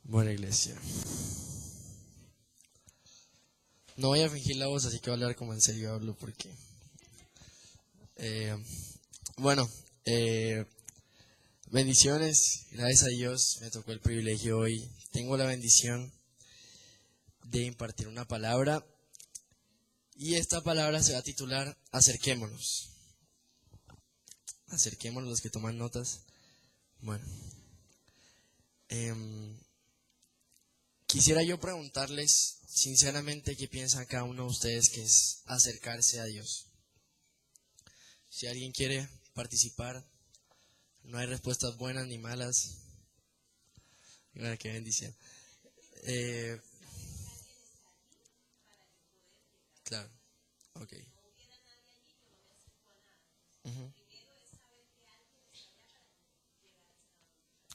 Buena iglesia. No voy a fingir la voz, así que voy a hablar como en serio hablo porque... bueno, bendiciones, gracias a Dios me tocó el privilegio hoy. Tengo la bendición de impartir una palabra y esta palabra se va a titular Acerquémonos. Acerquémonos los que toman notas. Bueno, quisiera yo preguntarles sinceramente qué piensan cada uno de ustedes que es acercarse a Dios. Si alguien quiere participar, no hay respuestas buenas ni malas. Mira qué bendición. Claro, ok. Ujú,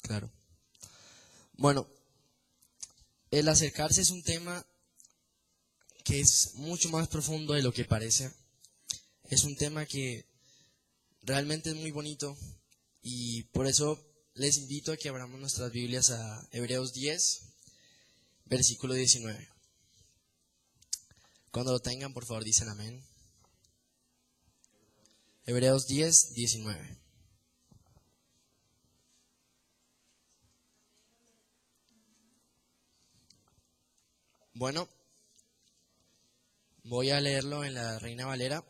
claro. Bueno, el acercarse es un tema que es mucho más profundo de lo que parece. Es un tema que realmente es muy bonito y por eso les invito a que abramos nuestras Biblias a Hebreos 10, versículo 19. Cuando lo tengan, por favor, dicen amén. Hebreos 10, 19. Bueno, voy a leerlo en la Reina Valera.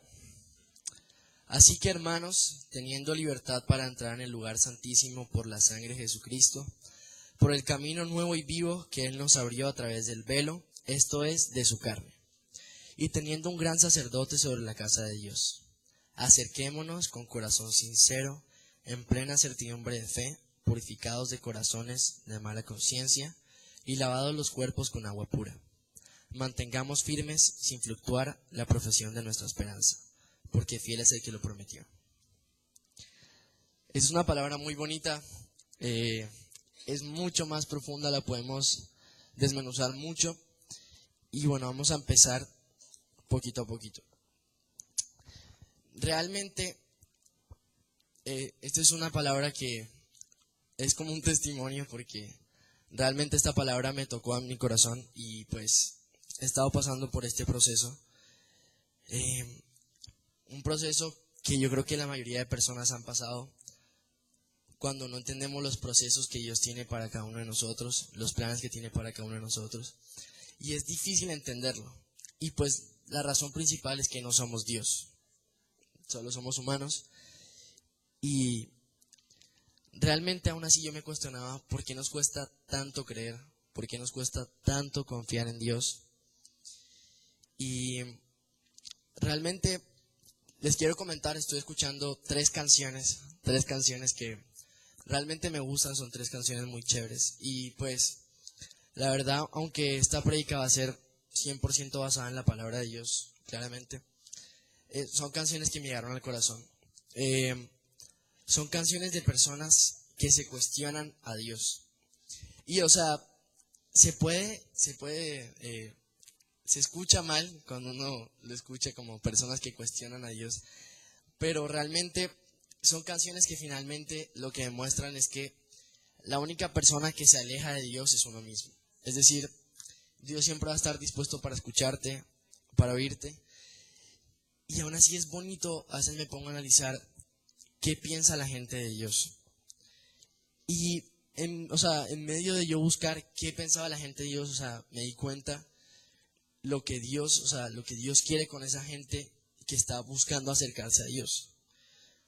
Así que, hermanos, teniendo libertad para entrar en el lugar santísimo por la sangre de Jesucristo, por el camino nuevo y vivo que Él nos abrió a través del velo, esto es, de su carne, y teniendo un gran sacerdote sobre la casa de Dios, acerquémonos con corazón sincero, en plena certidumbre de fe, purificados de corazones de mala conciencia, y lavados los cuerpos con agua pura. Mantengamos firmes, sin fluctuar, la profesión de nuestra esperanza, porque fiel es el que lo prometió. Es una palabra muy bonita, es mucho más profunda, la podemos desmenuzar mucho, y bueno, vamos a empezar poquito a poquito. Realmente, esta es una palabra que es como un testimonio, porque realmente esta palabra me tocó a mi corazón y pues he estado pasando por este proceso. Un proceso que yo creo que la mayoría de personas han pasado cuando no entendemos los procesos que Dios tiene para cada uno de nosotros, los planes que tiene para cada uno de nosotros. Y es difícil entenderlo. Y pues la razón principal es que no somos Dios, solo somos humanos. Y realmente aún así yo me cuestionaba por qué nos cuesta tanto creer, por qué nos cuesta tanto confiar en Dios. Y realmente les quiero comentar, estoy escuchando tres canciones que realmente me gustan, son tres canciones muy chéveres. Y pues, la verdad, aunque esta prédica va a ser 100% basada en la palabra de Dios, claramente, son canciones que me llegaron al corazón. Son canciones de personas que se cuestionan a Dios. Y, o sea, se escucha mal cuando uno lo escucha como personas que cuestionan a Dios, pero realmente son canciones que finalmente lo que demuestran es que la única persona que se aleja de Dios es uno mismo. Es decir, Dios siempre va a estar dispuesto para escucharte, para oírte, y aún así es bonito, a veces me pongo a analizar qué piensa la gente de Dios. Y en medio de yo buscar qué pensaba la gente de Dios, me di cuenta lo que Dios quiere con esa gente que está buscando acercarse a Dios.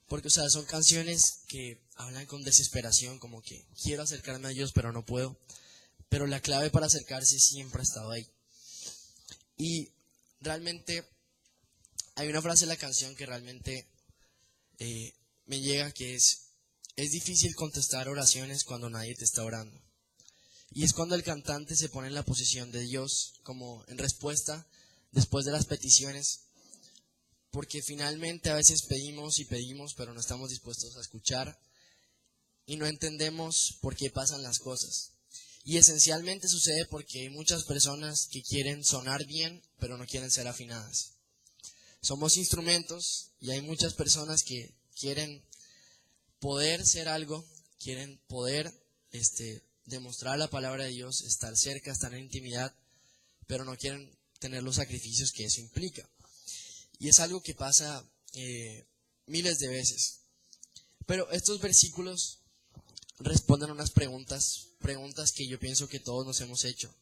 Porque, son canciones que hablan con desesperación, como que quiero acercarme a Dios, pero no puedo. Pero la clave para acercarse siempre ha estado ahí. Y realmente hay una frase en la canción que realmente me llega, que es difícil contestar oraciones cuando nadie te está orando. Y es cuando el cantante se pone en la posición de Dios, como en respuesta después de las peticiones, porque finalmente a veces pedimos y pedimos, pero no estamos dispuestos a escuchar y no entendemos por qué pasan las cosas. Y esencialmente sucede porque hay muchas personas que quieren sonar bien, pero no quieren ser afinadas. Somos instrumentos y hay muchas personas que quieren poder ser algo, quieren poder demostrar la palabra de Dios, estar cerca, estar en intimidad, pero no quieren tener los sacrificios que eso implica. Y es algo que pasa miles de veces. Pero estos versículos responden a unas preguntas que yo pienso que todos nos hemos hecho.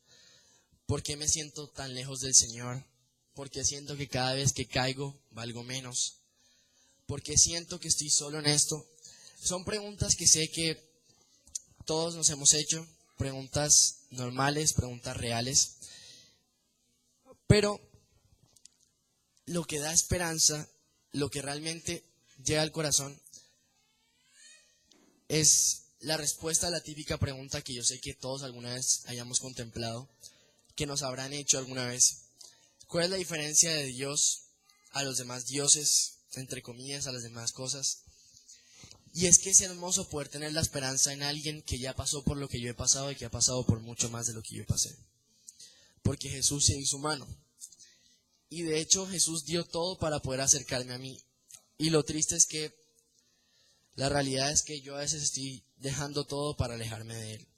¿Por qué me siento tan lejos del Señor? ¿Por qué siento que cada vez que caigo valgo menos? ¿Por qué siento que estoy solo en esto? Son preguntas que sé que todos nos hemos hecho, preguntas normales, preguntas reales. Pero lo que da esperanza, lo que realmente llega al corazón, es la respuesta a la típica pregunta que yo sé que todos alguna vez hayamos contemplado, que nos habrán hecho alguna vez. ¿Cuál es la diferencia de Dios a los demás dioses, entre comillas, a las demás cosas? Y es que es hermoso poder tener la esperanza en alguien que ya pasó por lo que yo he pasado y que ha pasado por mucho más de lo que yo pasé. Porque Jesús se hizo humano. Y de hecho Jesús dio todo para poder acercarme a mí. Y lo triste es que la realidad es que yo a veces estoy dejando todo para alejarme de Él.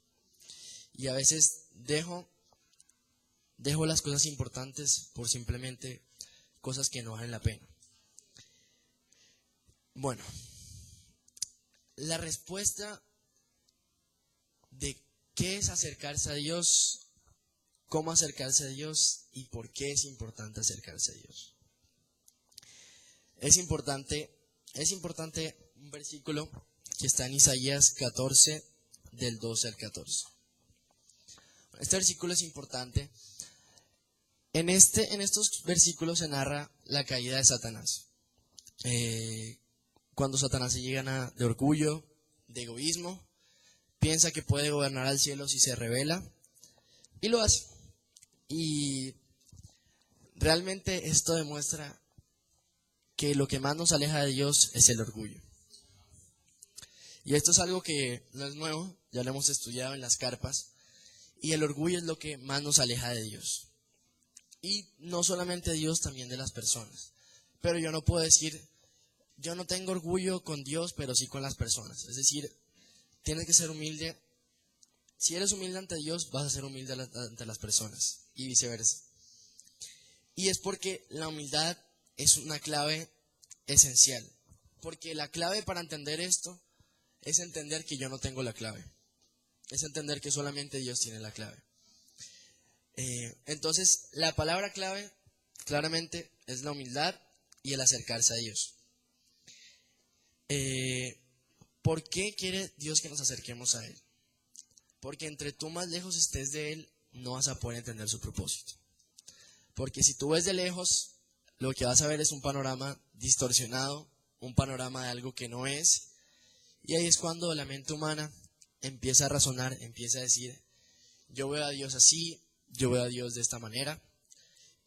Y a veces dejo las cosas importantes por simplemente cosas que no valen la pena. Bueno, la respuesta de qué es acercarse a Dios, cómo acercarse a Dios y por qué es importante acercarse a Dios. Es importante un versículo que está en Isaías 14, del 12 al 14. Este versículo es importante. En estos versículos se narra la caída de Satanás. Cuando Satanás se llena de orgullo, de egoísmo, piensa que puede gobernar al cielo si se rebela, y lo hace. Y realmente esto demuestra que lo que más nos aleja de Dios es el orgullo. Y esto es algo que no es nuevo, ya lo hemos estudiado en las carpas, y el orgullo es lo que más nos aleja de Dios. Y no solamente de Dios, también de las personas. Pero yo no puedo decir, yo no tengo orgullo con Dios, pero sí con las personas. Es decir, tienes que ser humilde. Si eres humilde ante Dios, vas a ser humilde ante las personas, y viceversa. Y es porque la humildad es una clave esencial. Porque la clave para entender esto es entender que yo no tengo la clave. Es entender que solamente Dios tiene la clave. Entonces, la palabra clave, claramente, es la humildad y el acercarse a Dios. ¿Por qué quiere Dios que nos acerquemos a Él? Porque entre tú más lejos estés de Él, no vas a poder entender su propósito. Porque si tú ves de lejos, lo que vas a ver es un panorama distorsionado, un panorama de algo que no es. Y ahí es cuando la mente humana empieza a razonar, empieza a decir, yo veo a Dios así, yo veo a Dios de esta manera.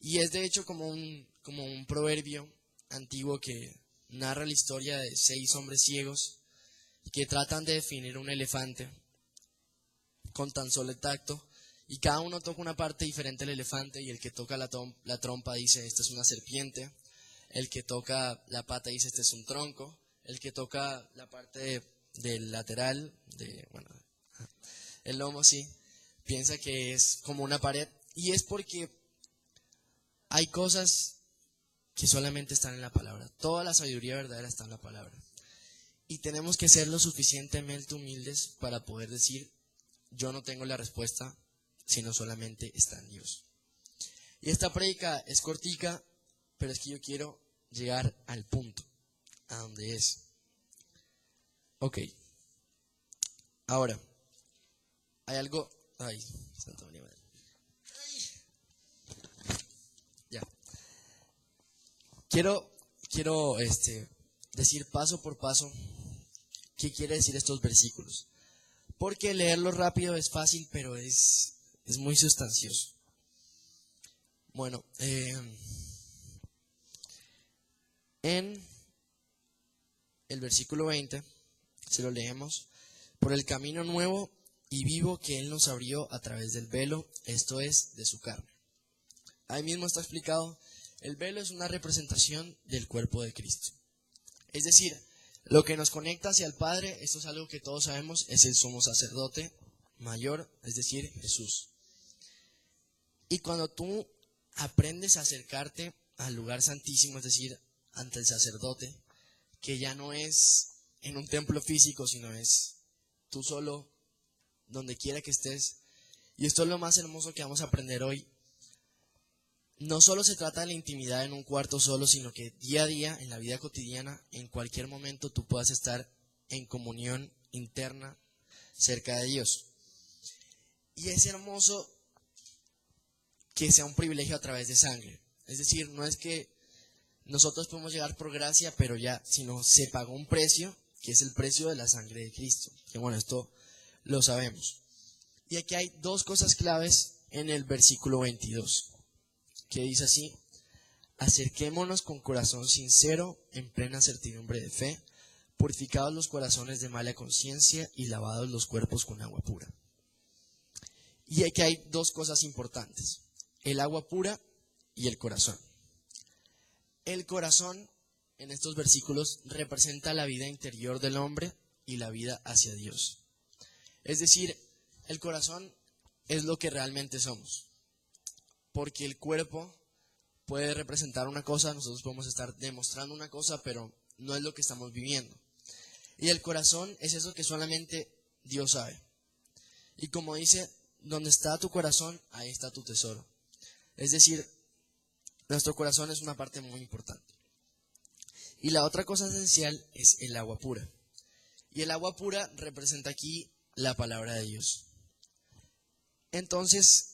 Y es de hecho como un proverbio antiguo que narra la historia de 6 hombres ciegos que tratan de definir un elefante con tan solo el tacto, y cada uno toca una parte diferente del elefante, y el que toca la trompa dice, esta es una serpiente, el que toca la pata dice, este es un tronco, el que toca la parte del lateral, el lomo, sí, piensa que es como una pared, y es porque hay cosas que solamente están en la palabra. Toda la sabiduría verdadera está en la palabra. Y tenemos que ser lo suficientemente humildes para poder decir, yo no tengo la respuesta, sino solamente está en Dios. Y esta prédica es cortica, pero es que yo quiero llegar al punto, a donde es. Ok. Ahora, hay algo... Ay, santo María Madre. Ya. Quiero decir paso por paso qué quiere decir estos versículos. Porque leerlo rápido es fácil, pero es muy sustancioso. Bueno, en el versículo 20, se lo leemos, por el camino nuevo y vivo que Él nos abrió a través del velo, esto es, de su carne. Ahí mismo está explicado, el velo es una representación del cuerpo de Cristo. Es decir, lo que nos conecta hacia el Padre, esto es algo que todos sabemos, es el sumo sacerdote, mayor, es decir, Jesús. Y cuando tú aprendes a acercarte al lugar santísimo, es decir, ante el sacerdote, que ya no es en un templo físico, sino es tú solo, donde quiera que estés. Y esto es lo más hermoso que vamos a aprender hoy. No solo se trata de la intimidad en un cuarto solo, sino que día a día, en la vida cotidiana, en cualquier momento tú puedas estar en comunión interna cerca de Dios. Y es hermoso que sea un privilegio a través de sangre. Es decir, no es que nosotros podemos llegar por gracia, pero ya, sino se pagó un precio, que es el precio de la sangre de Cristo. Que bueno, esto lo sabemos. Y aquí hay dos cosas claves en el versículo 22, que dice así: acerquémonos con corazón sincero, en plena certidumbre de fe, purificados los corazones de mala conciencia y lavados los cuerpos con agua pura. Y aquí hay dos cosas importantes: el agua pura y el corazón. El corazón, en estos versículos, representa la vida interior del hombre y la vida hacia Dios. Es decir, el corazón es lo que realmente somos. Porque el cuerpo puede representar una cosa, nosotros podemos estar demostrando una cosa, pero no es lo que estamos viviendo. Y el corazón es eso que solamente Dios sabe. Y como dice, donde está tu corazón, ahí está tu tesoro. Es decir, nuestro corazón es una parte muy importante. Y la otra cosa esencial es el agua pura. Y el agua pura representa aquí la palabra de Dios. Entonces,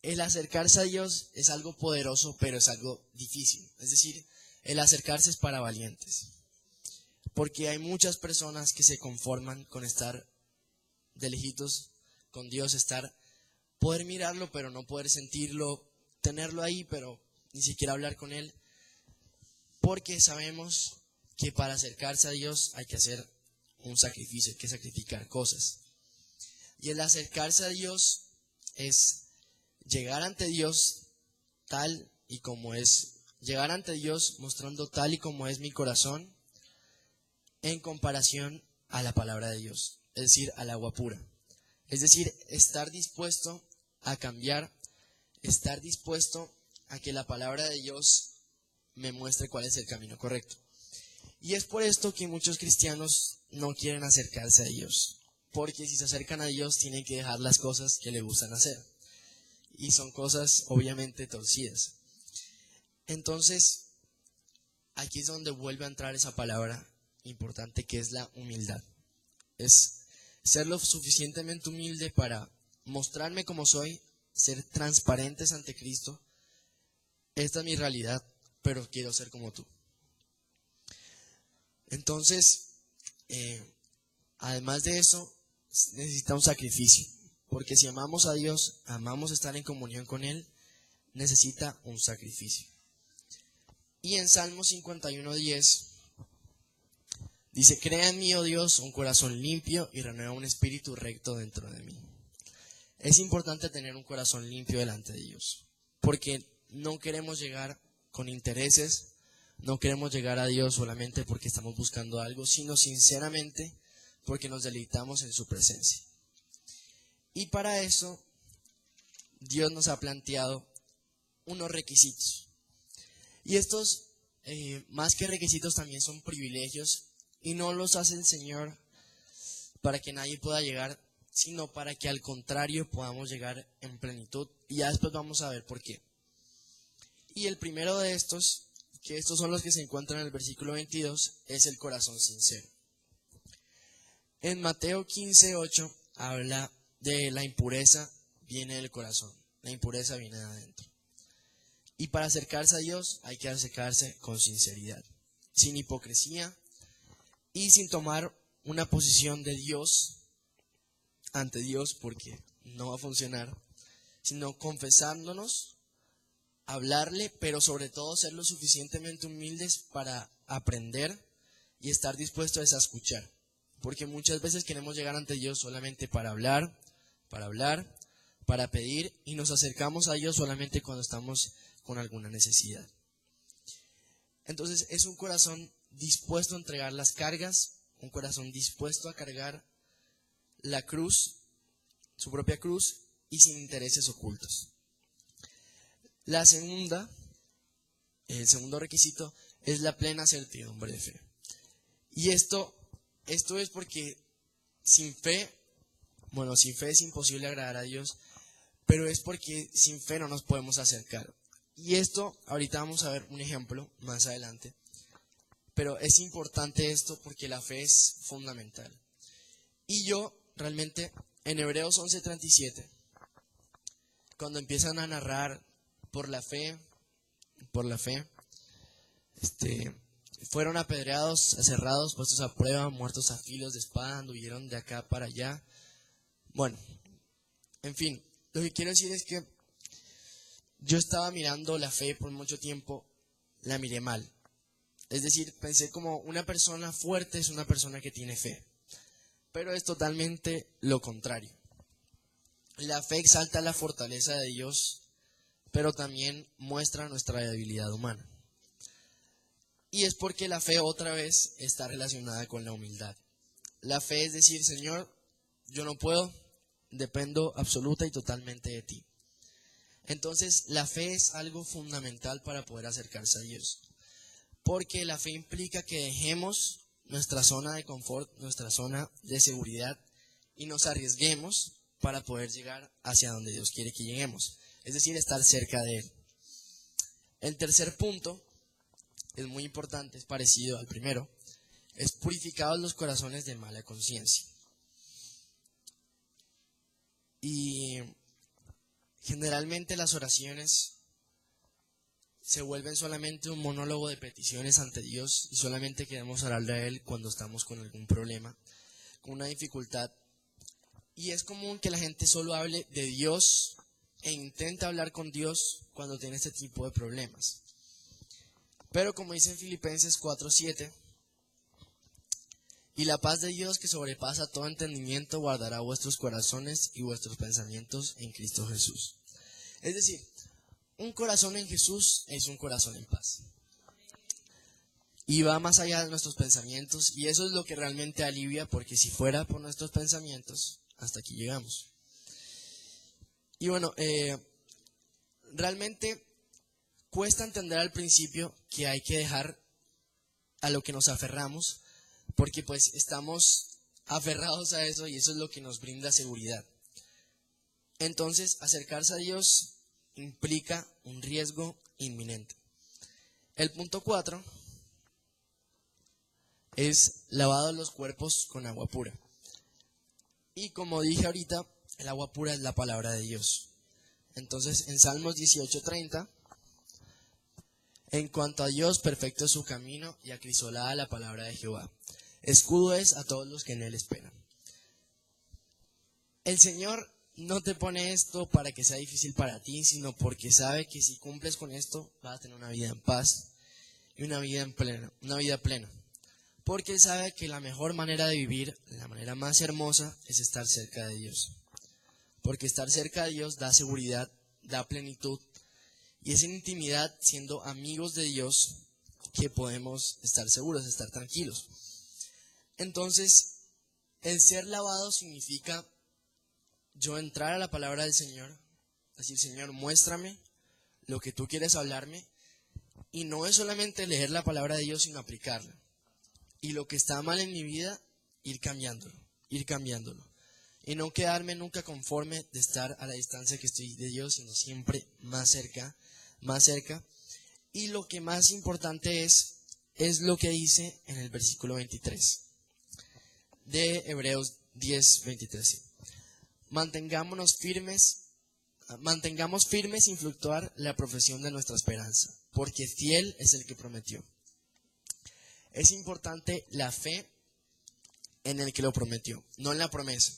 el acercarse a Dios es algo poderoso, pero es algo difícil. Es decir, el acercarse es para valientes. Porque hay muchas personas que se conforman con estar de lejitos con Dios, poder mirarlo, pero no poder sentirlo, tenerlo ahí, pero ni siquiera hablar con Él. Porque sabemos que para acercarse a Dios hay que hacer un sacrificio, hay que sacrificar cosas. Y el acercarse a Dios es llegar ante Dios tal y como es, llegar ante Dios mostrando tal y como es mi corazón en comparación a la palabra de Dios, es decir, al agua pura. Es decir, estar dispuesto a cambiar, estar dispuesto a que la palabra de Dios me muestre cuál es el camino correcto. Y es por esto que muchos cristianos no quieren acercarse a Dios, porque si se acercan a Dios tienen que dejar las cosas que le gustan hacer. Y son cosas obviamente torcidas. Entonces, aquí es donde vuelve a entrar esa palabra importante que es la humildad. Es ser lo suficientemente humilde para mostrarme como soy, ser transparentes ante Cristo. Esta es mi realidad, pero quiero ser como tú. Entonces, además de eso, necesita un sacrificio. Porque si amamos a Dios, amamos estar en comunión con Él, necesita un sacrificio. Y en Salmo 51:10 dice: crea en mí, oh Dios, un corazón limpio y renueva un espíritu recto dentro de mí. Es importante tener un corazón limpio delante de Dios, porque no queremos llegar con intereses, no queremos llegar a Dios solamente porque estamos buscando algo, sino sinceramente porque nos deleitamos en su presencia. Y para eso, Dios nos ha planteado unos requisitos. Y estos, más que requisitos, también son privilegios. Y no los hace el Señor para que nadie pueda llegar, sino para que al contrario podamos llegar en plenitud. Y ya después vamos a ver por qué. Y el primero de estos, que estos son los que se encuentran en el versículo 22, es el corazón sincero. En Mateo 15:8 habla de la impureza viene del corazón, la impureza viene de adentro. Y para acercarse a Dios hay que acercarse con sinceridad, sin hipocresía y sin tomar una posición de Dios ante Dios, porque no va a funcionar, sino confesándonos, hablarle, pero sobre todo ser lo suficientemente humildes para aprender y estar dispuestos a escuchar. Porque muchas veces queremos llegar ante Dios solamente para hablar, para pedir, y nos acercamos a Dios solamente cuando estamos con alguna necesidad. Entonces es un corazón dispuesto a entregar las cargas, un corazón dispuesto a cargar la cruz su propia cruz y sin intereses ocultos. El segundo requisito es la plena certidumbre de fe. Y esto es porque sin fe es imposible agradar a Dios, pero es porque sin fe no nos podemos acercar. Y esto, ahorita vamos a ver un ejemplo más adelante, pero es importante esto porque la fe es fundamental. Y yo realmente, en Hebreos 11:37, cuando empiezan a narrar por la fe, fueron apedreados, aserrados, puestos a prueba, muertos a filos de espada, anduvieron de acá para allá. Bueno, en fin, lo que quiero decir es que yo estaba mirando la fe por mucho tiempo, la miré mal. Es decir, pensé como una persona fuerte es una persona que tiene fe. Pero es totalmente lo contrario. La fe exalta la fortaleza de Dios, pero también muestra nuestra debilidad humana. Y es porque la fe otra vez está relacionada con la humildad. La fe es decir, Señor, yo no puedo, dependo absoluta y totalmente de ti. Entonces, la fe es algo fundamental para poder acercarse a Dios. Porque la fe implica que dejemos nuestra zona de confort, nuestra zona de seguridad y nos arriesguemos para poder llegar hacia donde Dios quiere que lleguemos. Es decir, estar cerca de Él. El tercer punto es muy importante, es parecido al primero. Es purificados los corazones de mala conciencia. Y generalmente las oraciones se vuelven solamente un monólogo de peticiones ante Dios y solamente queremos orarle a Él cuando estamos con algún problema, con una dificultad. Y es común que la gente solo hable de Dios e intente hablar con Dios cuando tiene este tipo de problemas. Pero como dice en Filipenses 4:7, y la paz de Dios que sobrepasa todo entendimiento guardará vuestros corazones y vuestros pensamientos en Cristo Jesús. Es decir, un corazón en Jesús es un corazón en paz. Y va más allá de nuestros pensamientos, y eso es lo que realmente alivia, porque si fuera por nuestros pensamientos, hasta aquí llegamos. Y bueno, realmente cuesta entender al principio que hay que dejar a lo que nos aferramos, porque pues estamos aferrados a eso y eso es lo que nos brinda seguridad. Entonces, acercarse a Dios implica un riesgo inminente. El punto 4 es lavado los cuerpos con agua pura. Y como dije ahorita, el agua pura es la palabra de Dios. Entonces, en Salmos 18:30, en cuanto a Dios, perfecto es su camino y acrisolada la palabra de Jehová. Escudo es a todos los que en él esperan. El Señor no te pone esto para que sea difícil para ti, sino porque sabe que si cumples con esto, vas a tener una vida en paz y una vida plena. Porque Él sabe que la mejor manera de vivir, la manera más hermosa, es estar cerca de Dios. Porque estar cerca de Dios da seguridad, da plenitud, y es en intimidad, siendo amigos de Dios, que podemos estar seguros, estar tranquilos. Entonces, el ser lavado significa yo entrar a la palabra del Señor, decir, Señor, muéstrame lo que tú quieres hablarme, y no es solamente leer la palabra de Dios, sino aplicarla. Y lo que está mal en mi vida, ir cambiándolo. Y no quedarme nunca conforme de estar a la distancia que estoy de Dios, sino siempre más cerca. Y lo que más importante es lo que dice en el versículo 23 de Hebreos 10:23. Mantengamos firmes sin fluctuar la profesión de nuestra esperanza, porque fiel es el que prometió. Es importante la fe en el que lo prometió, no en la promesa.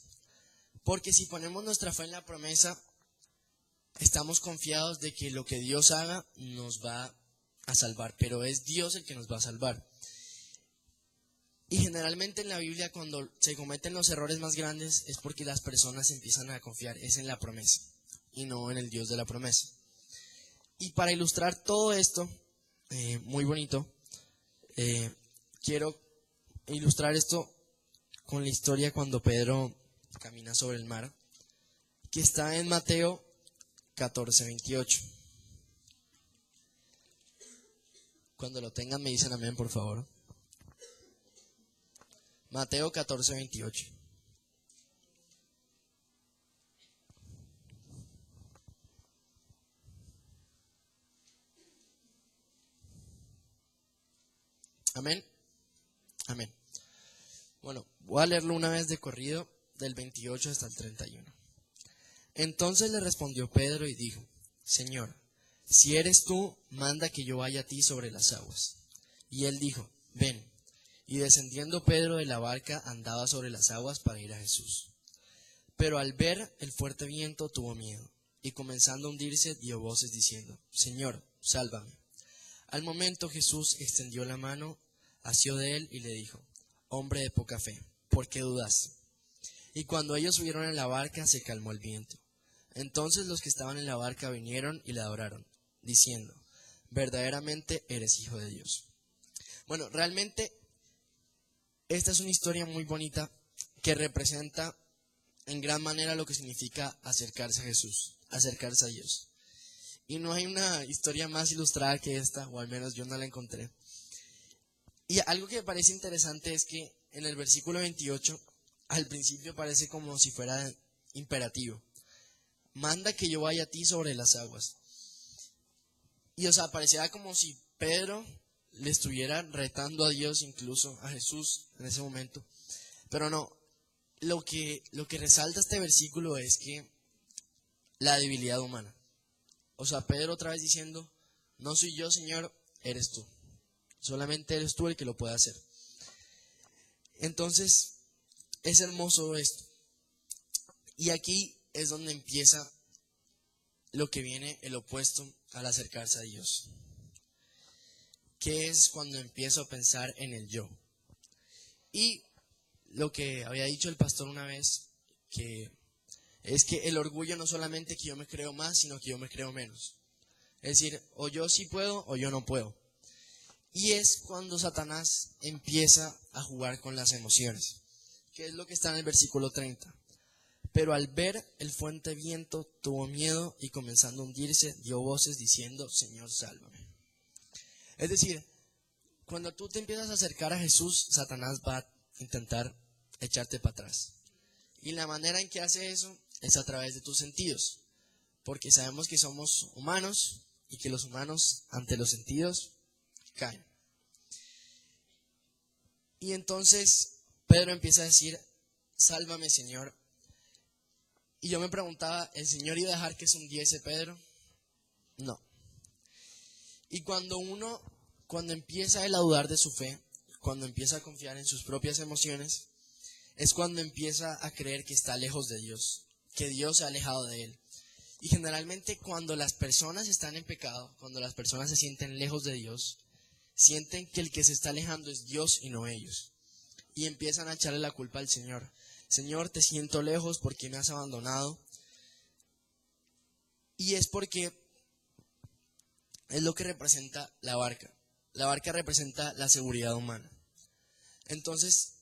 Porque si ponemos nuestra fe en la promesa, estamos confiados de que lo que Dios haga nos va a salvar, pero es Dios el que nos va a salvar. Y generalmente en la Biblia, cuando se cometen los errores más grandes, es porque las personas empiezan a confiar es en la promesa y no en el Dios de la promesa. Y para ilustrar todo esto, muy bonito, quiero ilustrar esto con la historia cuando Pedro camina sobre el mar. que está en Mateo 14:28. Cuando lo tengan me dicen amén, por favor. Mateo 14:28. Amén. Amén. Bueno, voy a leerlo una vez de corrido, del 28 hasta el 31. Entonces le respondió Pedro y dijo: Señor, si eres tú, manda que yo vaya a ti sobre las aguas. Y él dijo: Ven. Y descendiendo Pedro de la barca, andaba sobre las aguas para ir a Jesús. Pero al ver el fuerte viento tuvo miedo, y comenzando a hundirse dio voces diciendo: Señor, sálvame. Al momento Jesús extendió la mano, asió de él y le dijo: Hombre de poca fe, ¿por qué dudaste? Y cuando ellos subieron en la barca se calmó el viento. Entonces los que estaban en la barca vinieron y le adoraron, diciendo: verdaderamente eres hijo de Dios. Bueno, realmente esta es una historia muy bonita que representa en gran manera lo que significa acercarse a Jesús, acercarse a Dios. Y no hay una historia más ilustrada que esta, o al menos yo no la encontré. Y algo que me parece interesante es que en el versículo 28, al principio parece como si fuera imperativo. Manda que yo vaya a ti sobre las aguas. Y pareciera como si Pedro le estuviera retando a Dios, incluso a Jesús en ese momento. Pero no, lo que resalta este versículo es que la debilidad humana. Pedro otra vez diciendo: no soy yo, Señor, eres tú. Solamente eres tú el que lo puede hacer. Entonces, es hermoso esto. Y aquí es donde empieza lo que viene el opuesto al acercarse a Dios. Que es cuando empiezo a pensar en el yo. Y lo que había dicho el pastor una vez, que es que el orgullo no solamente que yo me creo más, sino que yo me creo menos. Es decir, o yo sí puedo o yo no puedo. Y es cuando Satanás empieza a jugar con las emociones, que es lo que está en el versículo 30. Pero al ver el fuerte viento tuvo miedo y comenzando a hundirse dio voces diciendo: Señor, sálvame. Es decir, cuando tú te empiezas a acercar a Jesús, Satanás va a intentar echarte para atrás. Y la manera en que hace eso es a través de tus sentidos, porque sabemos que somos humanos y que los humanos ante los sentidos caen. Y entonces Pedro empieza a decir: sálvame, Señor. Y yo me preguntaba, ¿el Señor iba a dejar que se hundiese Pedro? No. Y cuando empieza él a dudar de su fe, cuando empieza a confiar en sus propias emociones, es cuando empieza a creer que está lejos de Dios, que Dios se ha alejado de él. Y generalmente cuando las personas están en pecado, cuando las personas se sienten lejos de Dios, sienten que el que se está alejando es Dios y no ellos. Y empiezan a echarle la culpa al Señor. Señor, te siento lejos porque me has abandonado. Y es porque es lo que representa la barca. La barca representa la seguridad humana. Entonces,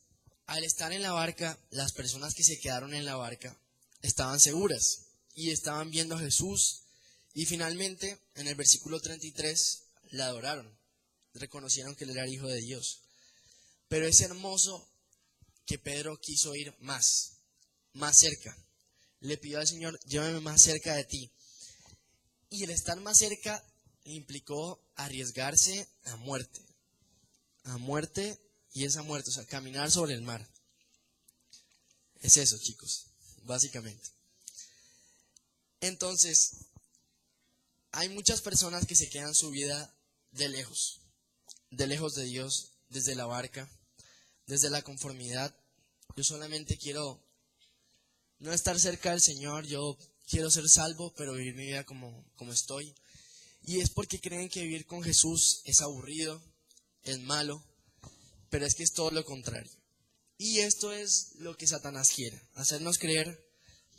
al estar en la barca, las personas que se quedaron en la barca estaban seguras y estaban viendo a Jesús. Y finalmente, en el versículo 33, la adoraron. Reconocieron que él era hijo de Dios. Pero es hermoso que Pedro quiso ir más cerca. Le pidió al Señor: llévame más cerca de ti. Y el estar más cerca implicó arriesgarse a muerte. A muerte, y esa muerte, caminar sobre el mar. Es eso, chicos, básicamente. Entonces, hay muchas personas que se quedan su vida de lejos de Dios, desde la barca, desde la conformidad. Yo solamente quiero no estar cerca del Señor, yo quiero ser salvo, pero vivir mi vida como estoy. Y es porque creen que vivir con Jesús es aburrido, es malo, pero es que es todo lo contrario. Y esto es lo que Satanás quiere, hacernos creer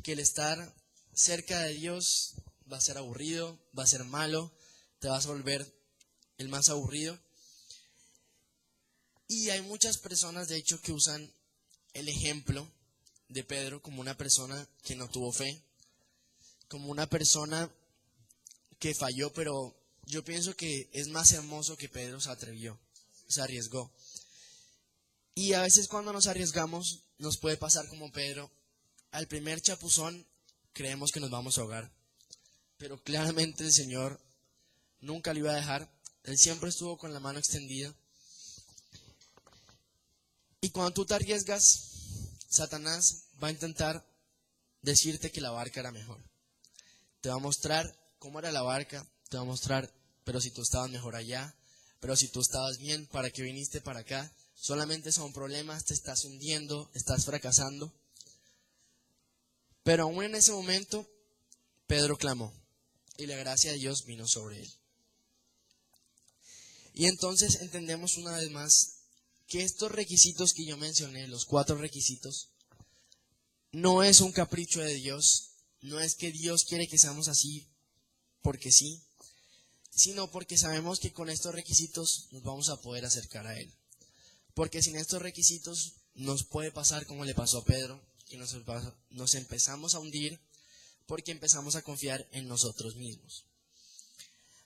que el estar cerca de Dios va a ser aburrido, va a ser malo, te vas a volver el más aburrido. Y hay muchas personas, de hecho, que usan el ejemplo de Pedro como una persona que no tuvo fe, como una persona que falló, pero yo pienso que es más hermoso que Pedro se atrevió, se arriesgó. Y a veces cuando nos arriesgamos nos puede pasar como Pedro, al primer chapuzón creemos que nos vamos a ahogar, pero claramente el Señor nunca lo iba a dejar. Él siempre estuvo con la mano extendida. Y cuando tú te arriesgas, Satanás va a intentar decirte que la barca era mejor. Te va a mostrar cómo era la barca, te va a mostrar, pero si tú estabas mejor allá, pero si tú estabas bien, ¿para qué viniste para acá? Solamente son problemas, te estás hundiendo, estás fracasando. Pero aún en ese momento, Pedro clamó y la gracia de Dios vino sobre él. Y entonces entendemos una vez más que estos requisitos que yo mencioné, los 4 requisitos, no es un capricho de Dios, no es que Dios quiere que seamos así porque sí, sino porque sabemos que con estos requisitos nos vamos a poder acercar a Él. Porque sin estos requisitos nos puede pasar como le pasó a Pedro, que nos empezamos a hundir porque empezamos a confiar en nosotros mismos.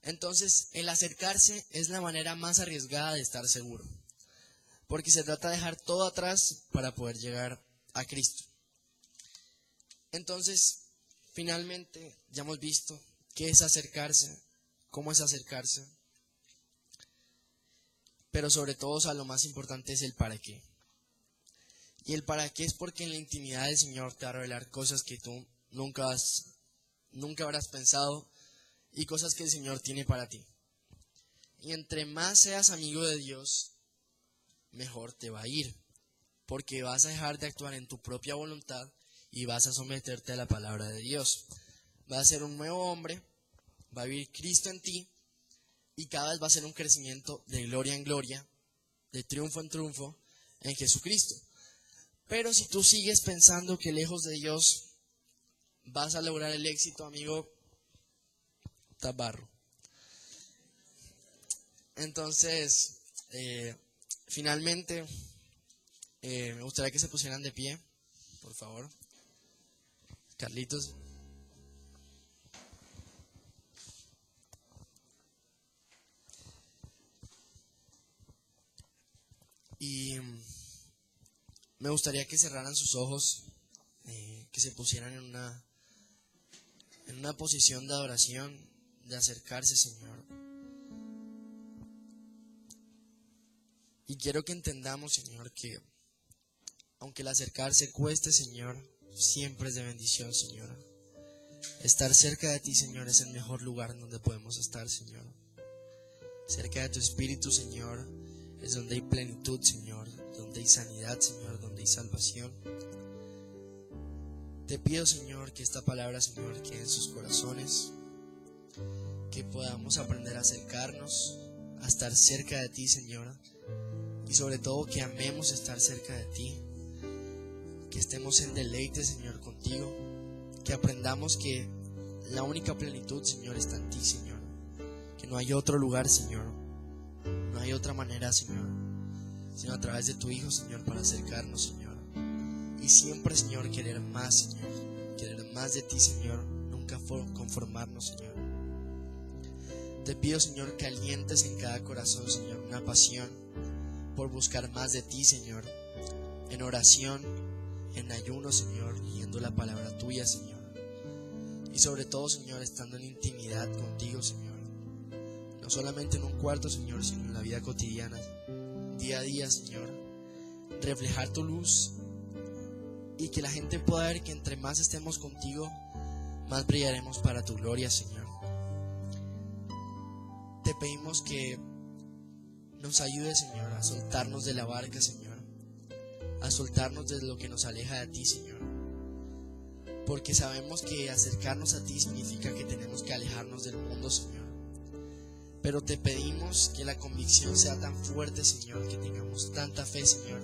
Entonces, el acercarse es la manera más arriesgada de estar seguro, porque se trata de dejar todo atrás para poder llegar a Cristo. Entonces, finalmente, ya hemos visto qué es acercarse, cómo es acercarse, pero sobre todo, o sea, lo más importante es el para qué. Y el para qué es porque en la intimidad del Señor te va a revelar cosas que tú nunca habrás pensado y cosas que el Señor tiene para ti. Y entre más seas amigo de Dios, mejor te va a ir, porque vas a dejar de actuar en tu propia voluntad y vas a someterte a la palabra de Dios. Vas a ser un nuevo hombre, va a vivir Cristo en ti y cada vez va a ser un crecimiento de gloria en gloria, de triunfo en triunfo en Jesucristo. Pero si tú sigues pensando que lejos de Dios vas a lograr el éxito, amigo, estás barro. Entonces, finalmente, me gustaría que se pusieran de pie, por favor. Carlitos. Y me gustaría que cerraran sus ojos, que se pusieran en una posición de adoración, de acercarse, Señor. Y quiero que entendamos, Señor, que aunque el acercarse cueste, Señor, siempre es de bendición, Señor. Estar cerca de ti, Señor, es el mejor lugar en donde podemos estar, Señor. Cerca de tu Espíritu, Señor, es donde hay plenitud, Señor, donde hay sanidad, Señor, donde hay salvación. Te pido, Señor, que esta palabra, Señor, quede en sus corazones, que podamos aprender a acercarnos, a estar cerca de ti, Señor, y sobre todo que amemos estar cerca de ti, que estemos en deleite, Señor, contigo, que aprendamos que la única plenitud, Señor, está en ti, Señor, que no hay otro lugar, Señor, no hay otra manera, Señor, sino a través de tu Hijo, Señor, para acercarnos, Señor, y siempre, Señor, querer más, Señor, querer más de ti, Señor, nunca conformarnos, Señor. Te pido, Señor, que alientes en cada corazón, Señor, una pasión por buscar más de ti, Señor, en oración, en ayuno, Señor, leyendo la palabra tuya, Señor, y sobre todo, Señor, estando en intimidad contigo, Señor, no solamente en un cuarto, Señor, sino en la vida cotidiana, día a día, Señor, reflejar tu luz y que la gente pueda ver que entre más estemos contigo, más brillaremos para tu gloria, Señor. Te pedimos que nos ayudes, Señor, a soltarnos de la barca, Señor, a soltarnos de lo que nos aleja de ti, Señor, porque sabemos que acercarnos a ti significa que tenemos que alejarnos del mundo, Señor, pero te pedimos que la convicción sea tan fuerte, Señor, que tengamos tanta fe, Señor,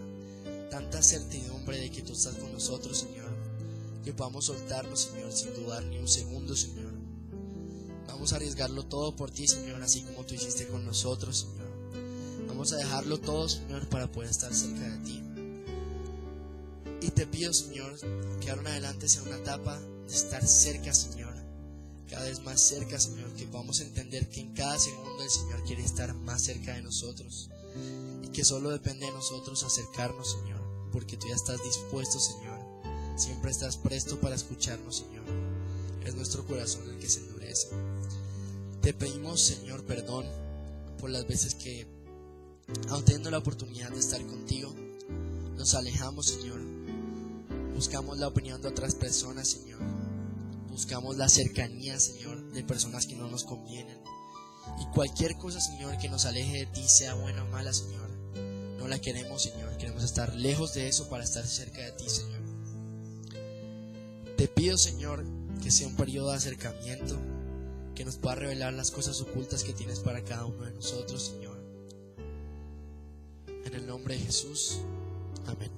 tanta certidumbre de que tú estás con nosotros, Señor, que podamos soltarnos, Señor, sin dudar ni un segundo, Señor. Vamos a arriesgarlo todo por ti, Señor, así como tú hiciste con nosotros, Señor. Vamos a dejarlo todo, Señor, para poder estar cerca de ti. Y te pido, Señor, que ahora en adelante sea una etapa de estar cerca, Señor, cada vez más cerca, Señor, que podamos entender que en cada segundo el Señor quiere estar más cerca de nosotros y que solo depende de nosotros acercarnos, Señor, porque tú ya estás dispuesto, Señor, siempre estás presto para escucharnos, Señor. Es nuestro corazón el que se endurece. Te pedimos, Señor, perdón por las veces que, aun teniendo la oportunidad de estar contigo, nos alejamos, Señor. Buscamos la opinión de otras personas, Señor. Buscamos la cercanía, Señor, de personas que no nos convienen. Y cualquier cosa, Señor, que nos aleje de ti, sea buena o mala, Señor, no la queremos, Señor. Queremos estar lejos de eso para estar cerca de ti, Señor. Te pido, Señor, que sea un periodo de acercamiento, que nos pueda revelar las cosas ocultas que tienes para cada uno de nosotros, Señor. En el nombre de Jesús, amén.